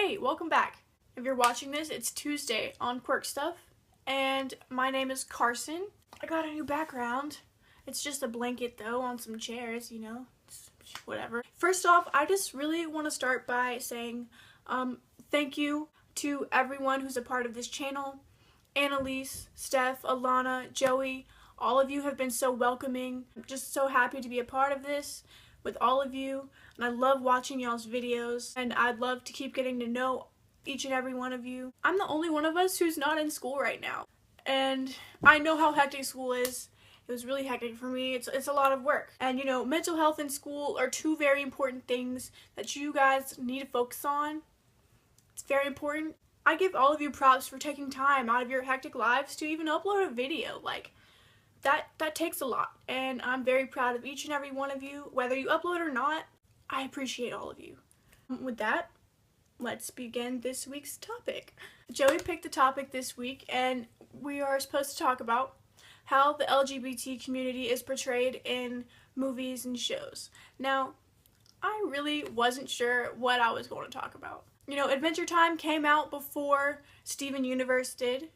Hey, welcome back. If you're watching this, it's Tuesday on Quirk Stuff, and my name is Carson. I got a new background. It's just a blanket though on some chairs, you know, it's whatever. First off, I just really want to start by saying thank you to everyone who's a part of this channel. Annalise, Steph, Alana, Joey, all of you have been so welcoming. I'm just so happy to be a part of this with all of you, and I love watching y'all's videos, and I'd love to keep getting to know each and every one of you. I'm the only one of us who's not in school right now, and I know how hectic school is. It was really hectic for me. It's a lot of work, and you know, mental health and school are two very important things that you guys need to focus on. It's very important. I give all of you props for taking time out of your hectic lives to even upload a video. Like, that takes a lot, and I'm very proud of each and every one of you. Whether you upload or not, I appreciate all of you. With that, let's begin this week's topic. Joey picked the topic this week, and we are supposed to talk about how the LGBT community is portrayed in movies and shows. Now, I really wasn't sure what I was going to talk about. You know, Adventure Time came out before Steven Universe did,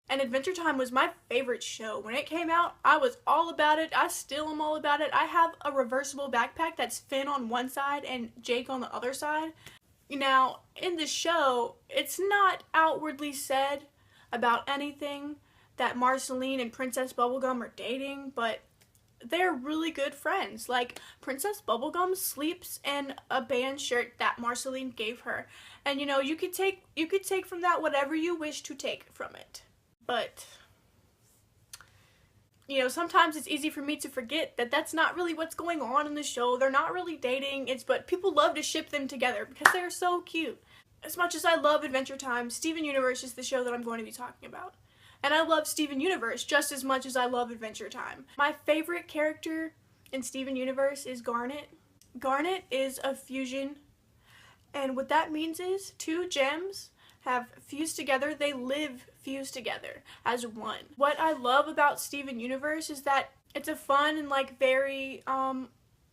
and Adventure Time was my favorite show. When it came out, I was all about it. I still am all about it. I have a reversible backpack that's Finn on one side and Jake on the other side. Now, in the show, it's not outwardly said about anything that Marceline and Princess Bubblegum are dating, but they're really good friends. Like, Princess Bubblegum sleeps in a band shirt that Marceline gave her. And you know, you could take from that whatever you wish to take from it. But you know, sometimes it's easy for me to forget that that's not really what's going on in the show. They're not really dating. But people love to ship them together because they're so cute. As much as I love Adventure Time, Steven Universe is the show that I'm going to be talking about. And I love Steven Universe just as much as I love Adventure Time. My favorite character in Steven Universe is Garnet. Garnet is a fusion, and what that means is two gems have fused together. They live fused together as one. What I love about Steven Universe is that it's a fun and like very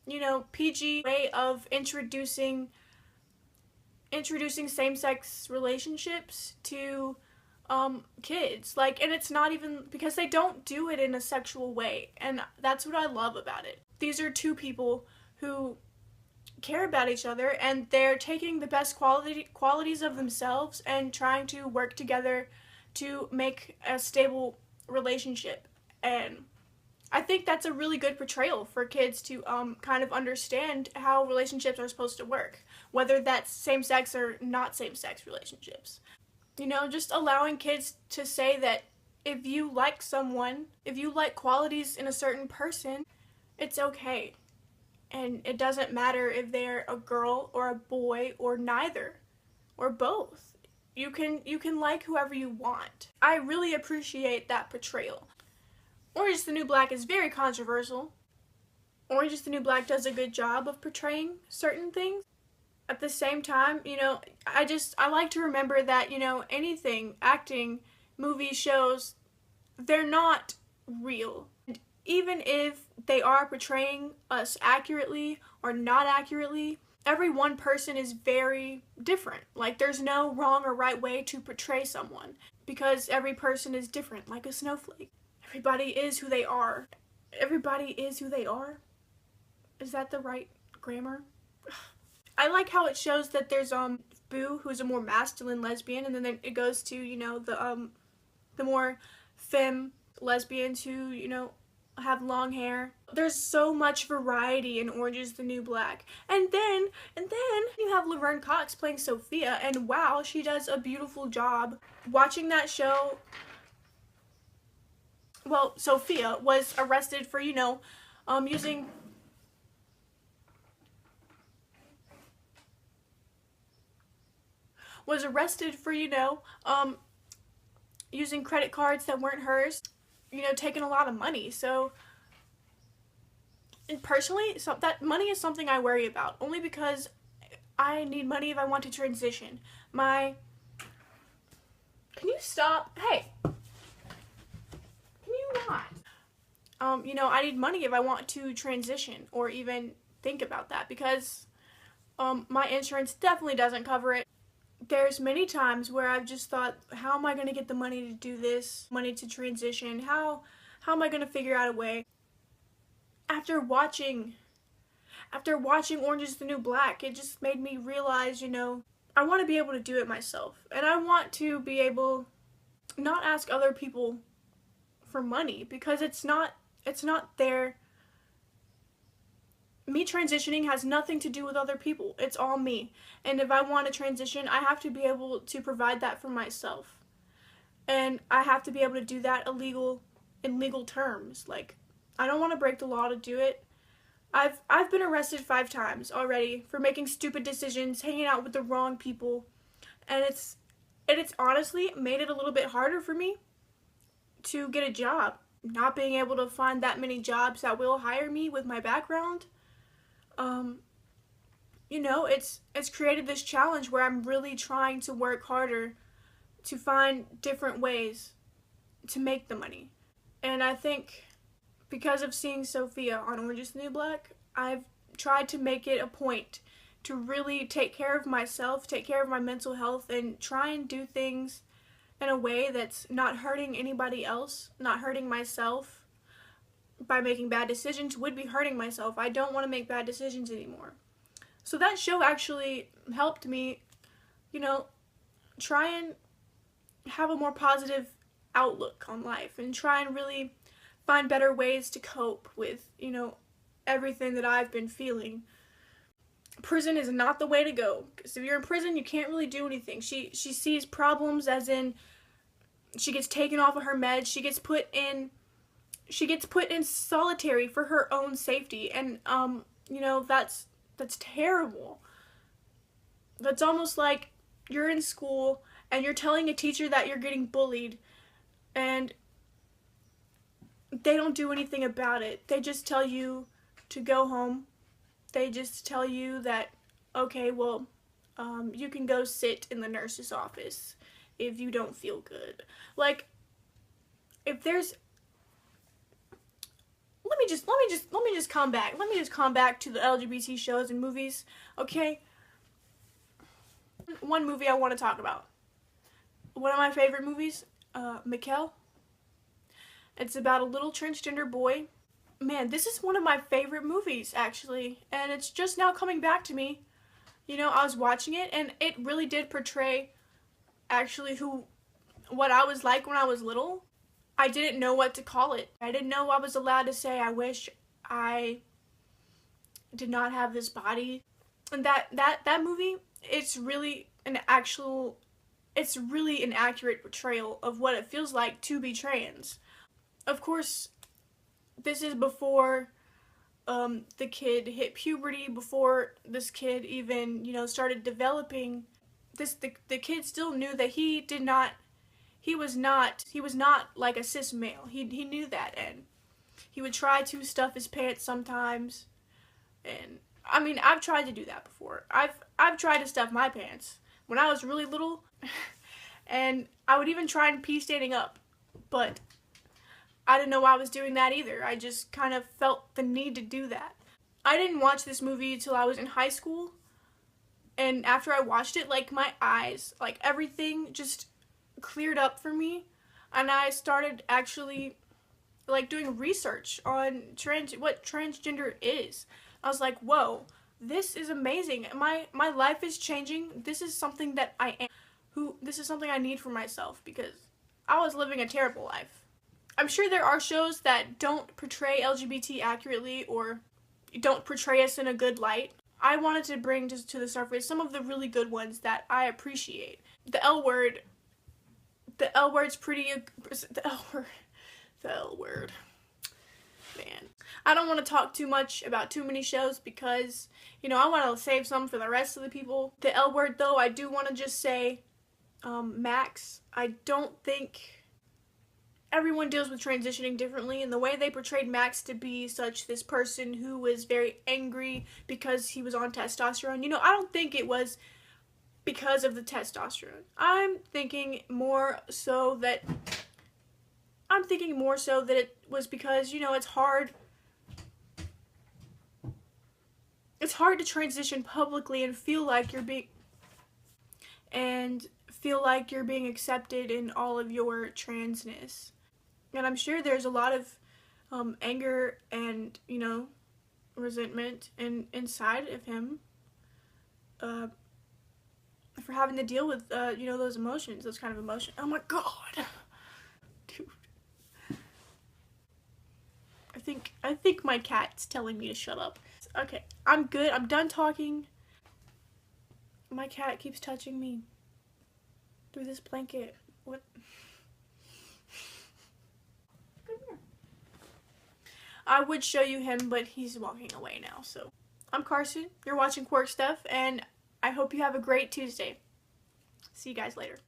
you know, PG way of introducing same-sex relationships to kids. Like, and it's not even because they don't do it in a sexual way, and that's what I love about it. These are two people who care about each other, and they're taking the best qualities of themselves and trying to work together to make a stable relationship. And I think that's a really good portrayal for kids to kind of understand how relationships are supposed to work, whether that's same-sex or not same-sex relationships. You know, just allowing kids to say that if you like someone, if you like qualities in a certain person, it's okay. And it doesn't matter if they're a girl or a boy or neither or both. You can like whoever you want. I really appreciate that portrayal. Orange is the New Black is very controversial. Orange is the New Black does a good job of portraying certain things. At the same time, you know, I like to remember that, you know, anything, acting, movies, shows, they're not real. And even if they are portraying us accurately or not accurately, every one person is very different. Like, there's no wrong or right way to portray someone because every person is different, like a snowflake. Everybody is who they are. Everybody is who they are? Is that the right grammar? I like how it shows that there's Boo, who's a more masculine lesbian, and then it goes to, you know, the more femme lesbians who, you know, have long hair. There's so much variety in Orange is the New Black. And then you have Laverne Cox playing Sophia, and wow, she does a beautiful job. Watching that show, well, Sophia was arrested for, you know, using credit cards that weren't hers, you know, taking a lot of money. So, and personally, that money is something I worry about, only because I need money if I want to transition. Can you stop? Hey, can you not? You know, I need money if I want to transition or even think about that, because my insurance definitely doesn't cover it. there's many times where I've just thought, how am I going to get the money to do this, money to transition? How am I going to figure out a way? After watching Orange is the New Black, it just made me realize, I want to be able to do it myself. And I want to be able not ask other people for money, because it's not their, me transitioning has nothing to do with other people. It's all me. And if I want to transition, I have to be able to provide that for myself. And I have to be able to do that in legal terms. Like, I don't want to break the law to do it. I've been arrested 5 times already for making stupid decisions, hanging out with the wrong people. And it's honestly made it a little bit harder for me to get a job. Not being able to find that many jobs that will hire me with my background. It's created this challenge where I'm really trying to work harder to find different ways to make the money. And I think because of seeing Sophia on Orange is the New Black, I've tried to make it a point to really take care of myself, take care of my mental health, and try and do things in a way that's not hurting anybody else, not hurting myself. By making bad decisions would be hurting myself. I don't want to make bad decisions anymore. So that show actually helped me, try and have a more positive outlook on life and try and really find better ways to cope with, everything that I've been feeling. Prison is not the way to go, because if you're in prison, you can't really do anything. She sees problems as in she gets taken off of her meds, she gets put in solitary for her own safety, and that's terrible. That's almost like you're in school and you're telling a teacher that you're getting bullied, and they don't do anything about it. They just tell you to go home. They just tell you that, okay, well, you can go sit in the nurse's office if you don't feel good. Like, if there's, let me just come back. Let me just come back to the LGBT shows and movies, okay? One movie I want to talk about. One of my favorite movies, Mikkel. It's about a little transgender boy. Man, this is one of my favorite movies, actually, and it's just now coming back to me. I was watching it, and it really did portray, actually, what I was like when I was little. I didn't know what to call it. I didn't know I was allowed to say, I wish I did not have this body. And that movie, it's really an accurate portrayal of what it feels like to be trans. Of course, this is before the kid hit puberty, before this kid even, started developing. The kid still knew that he was not like a cis male. He knew that, and he would try to stuff his pants sometimes. And I mean, I've tried to do that before. I've tried to stuff my pants when I was really little, and I would even try and pee standing up, but I didn't know why I was doing that either. I just kind of felt the need to do that. I didn't watch this movie until I was in high school, and after I watched it, like, my eyes, like, everything just cleared up for me, and I started actually, like, doing research on what transgender is. I was like, whoa, this is amazing. My life is changing. This is something that I am. This is something I need for myself, because I was living a terrible life. I'm sure there are shows that don't portray LGBT accurately or don't portray us in a good light. I wanted to bring to the surface some of the really good ones that I appreciate. The L Word's pretty, the L Word. Man. I don't want to talk too much about too many shows because, I want to save some for the rest of the people. The L Word, though, I do want to just say, Max, I don't think everyone deals with transitioning differently, and the way they portrayed Max to be this person who was very angry because he was on testosterone, I don't think it was because of the testosterone. I'm thinking more so that it was because, it's hard to transition publicly and feel like you're being, and feel like you're being accepted in all of your transness. And I'm sure there's a lot of anger and, resentment inside of him for having to deal with, those emotions, those kind of emotions. Oh my god! Dude. I think my cat's telling me to shut up. Okay, I'm good. I'm done talking. My cat keeps touching me through this blanket. What? Come here. I would show you him, but he's walking away now, so. I'm Carson. You're watching Quirk Stuff, and I hope you have a great Tuesday. See you guys later.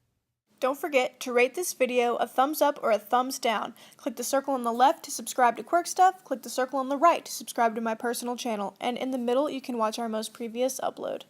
Don't forget to rate this video a thumbs up or a thumbs down. Click the circle on the left to subscribe to Quirk Stuff, click the circle on the right to subscribe to my personal channel, and in the middle you can watch our most previous upload.